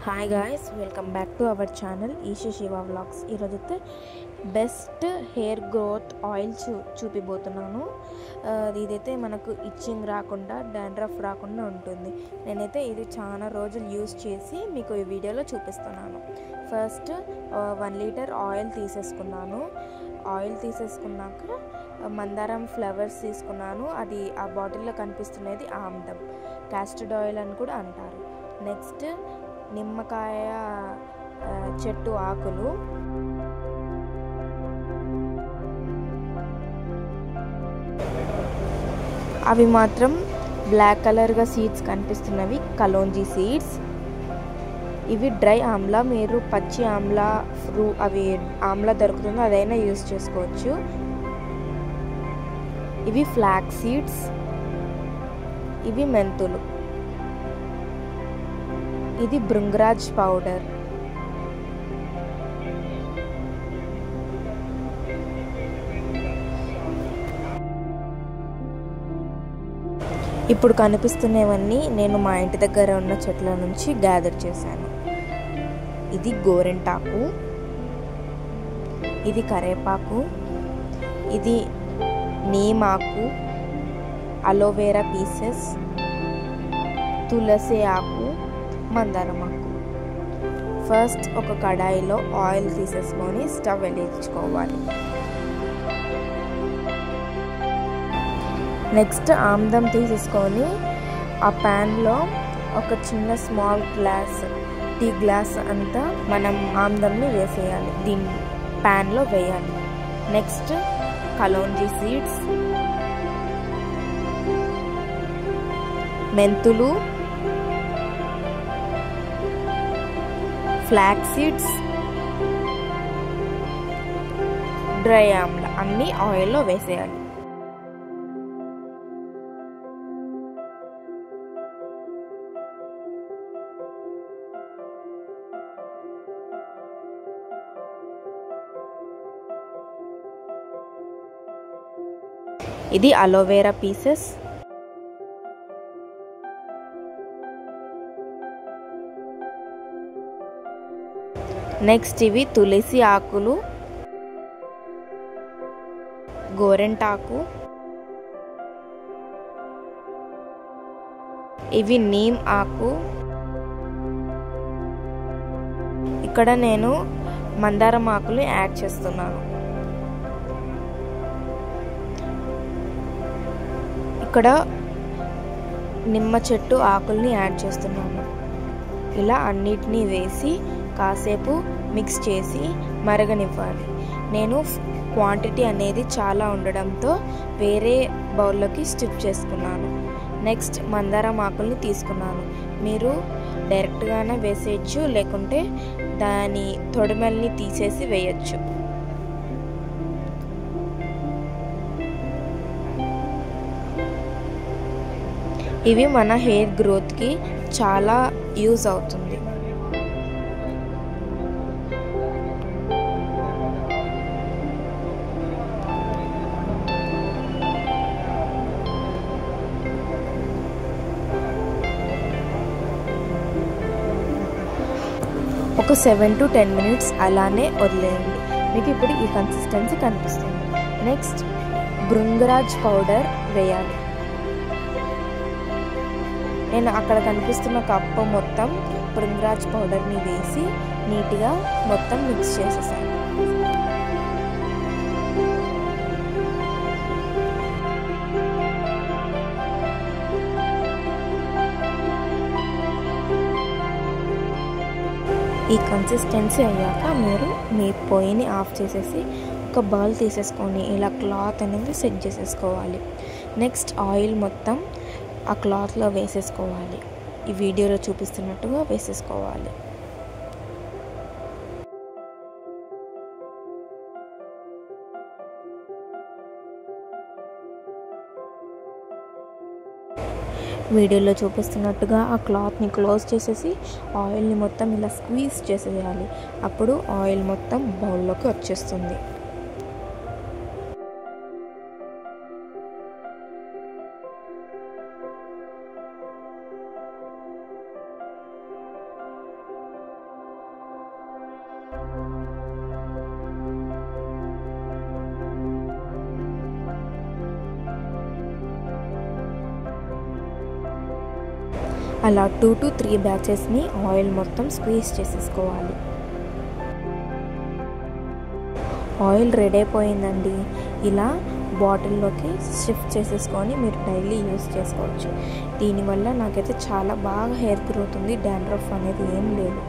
Hi guys, welcome back to our channel Isha Shiva vlogs. ఈరోజైతే best hair growth oil చూపిపోతున్నాను. ఇదైతే మనకు ఇచ్చింగ్ రాకుండా, డాండ్రఫ్ రాకుండా ఉంటుంది. నేనైతే ఇది చాలా రోజులు యూజ్ చేసి మీకు ఈ వీడియోలో చూపిస్తున్నాను. ఫస్ట్ 1 లీటర్ ఆయిల్ తీసేసుకున్నాను. ఆయిల్ తీసేసుకున్నాక మందారం ఫ్లవర్స్ తీసుకున్నాను. అది ఆ బాటిల్లో కనిపిస్తున్నది ఆమ్దం, క్యాస్టర్డ్ ఆయిల్ అని కూడా అంటారు. నెక్స్ట్ నిమ్మకాయ చెట్టు ఆకులు, అవి మాత్రం బ్లాక్ కలర్గా సీడ్స్ కనిపిస్తున్నవి కలోంజీ సీడ్స్. ఇవి డ్రై ఆమ్లా, మీరు పచ్చి ఆమ్లా అవి ఆమ్లా దొరుకుతుందో అదైనా యూజ్ చేసుకోవచ్చు. ఇవి ఫ్లాక్ సీడ్స్, ఇవి మెంతులు, ఇది భృంగరాజ్ పౌడర్, ఇప్పుడు కనిపిస్తున్నవన్నీ నేను మా ఇంటి దగ్గర ఉన్న చెట్ల నుంచి గ్యాదర్ చేశాను. ఇది గోరింటాకు, ఇది కరేపాకు, ఇది నీమాకు, అలోవెరా పీసెస్, తులసి ఆకు, మందారం ఆకు. ఫస్ట్ ఒక కడాయిలో ఆయిల్ తీసేసుకొని స్టవ్ వెలిగించుకోవాలి. నెక్స్ట్ ఆమ్దం తీసేసుకొని ఆ ప్యాన్లో ఒక చిన్న స్మాల్ గ్లాస్, టీ గ్లాస్ అంతా మనం ఆమ్దంని వేసేయాలి, దీన్ని ప్యాన్లో వేయాలి. నెక్స్ట్ కలోంజీ సీడ్స్, మెంతులు, ఫ్లాక్ సీడ్స్, డ్రై ఆమ్లా అన్నీ ఆయిల్లో వేసేయాలి. ఇది అలోవెరా పీసెస్, నెక్స్ట్ ఇవి తులసి ఆకులు, గోరింటాకు, ఇవి నీమ్ ఆకు. ఇక్కడ నేను మందారం ఆకులు యాడ్ చేస్తున్నాను. ఇక్కడ నిమ్మ చెట్టు ఆకుల్ని యాడ్ చేస్తున్నాను. ఇలా అన్నిటినీ వేసి కాసేపు మిక్స్ చేసి మరగనివ్వాలి. నేను క్వాంటిటీ అనేది చాలా ఉండడంతో వేరే బౌల్లోకి స్టిప్ చేసుకున్నాను. నెక్స్ట్ మందారం ఆకుల్ని తీసుకున్నాను. మీరు డైరెక్ట్గానే వేసేయచ్చు, లేకుంటే దాని తొడిమల్ని తీసేసి వేయచ్చు. ఇవి మన హెయిర్ గ్రోత్కి చాలా యూజ్ అవుతుంది. ఒక 7 to 10 మినిట్స్ అలానే వదిలేయండి. మీకు ఇప్పుడు ఈ కన్సిస్టెన్సీ కనిపిస్తుంది. నెక్స్ట్ భృంగరాజ్ పౌడర్ వేయాలి. నేను అక్కడ కనిపిస్తున్న కప్పు మొత్తం భృంగరాజ్ పౌడర్ని వేసి నీట్గా మొత్తం మిక్స్ చేసేసాను. ఈ కన్సిస్టెన్సీ అయ్యాక మీరు మీ పొయ్యిని ఆఫ్ చేసేసి ఒక బౌల్ తీసేసుకొని ఇలా క్లాత్ అనేది సెట్ చేసేసుకోవాలి. నెక్స్ట్ ఆయిల్ మొత్తం ఆ క్లాత్లో వేసేసుకోవాలి. ఈ వీడియోలో చూపిస్తున్నట్టుగా వేసేసుకోవాలి. వీడియోలో చూపిస్తున్నట్టుగా ఆ క్లాత్ని క్లోజ్ చేసేసి ఆయిల్ని మొత్తం ఇలా స్క్వీజ్ చేసేయాలి. అప్పుడు ఆయిల్ మొత్తం బౌల్లోకి వచ్చేస్తుంది. అలా 2 to 3 బ్యాచెస్ని ఆయిల్ మొత్తం స్క్వీజ్ చేసేసుకోవాలి. ఆయిల్ రెడీ అయిపోయిందండి. ఇలా బాటిల్లోకి షిఫ్ట్ చేసేసుకొని మీరు డైలీ యూస్ చేసుకోవచ్చు. దీనివల్ల నాకైతే చాలా బాగా హెయిర్ గ్రోత్ ఉంది, డాండ్రఫ్ అనేది ఏం లేదు.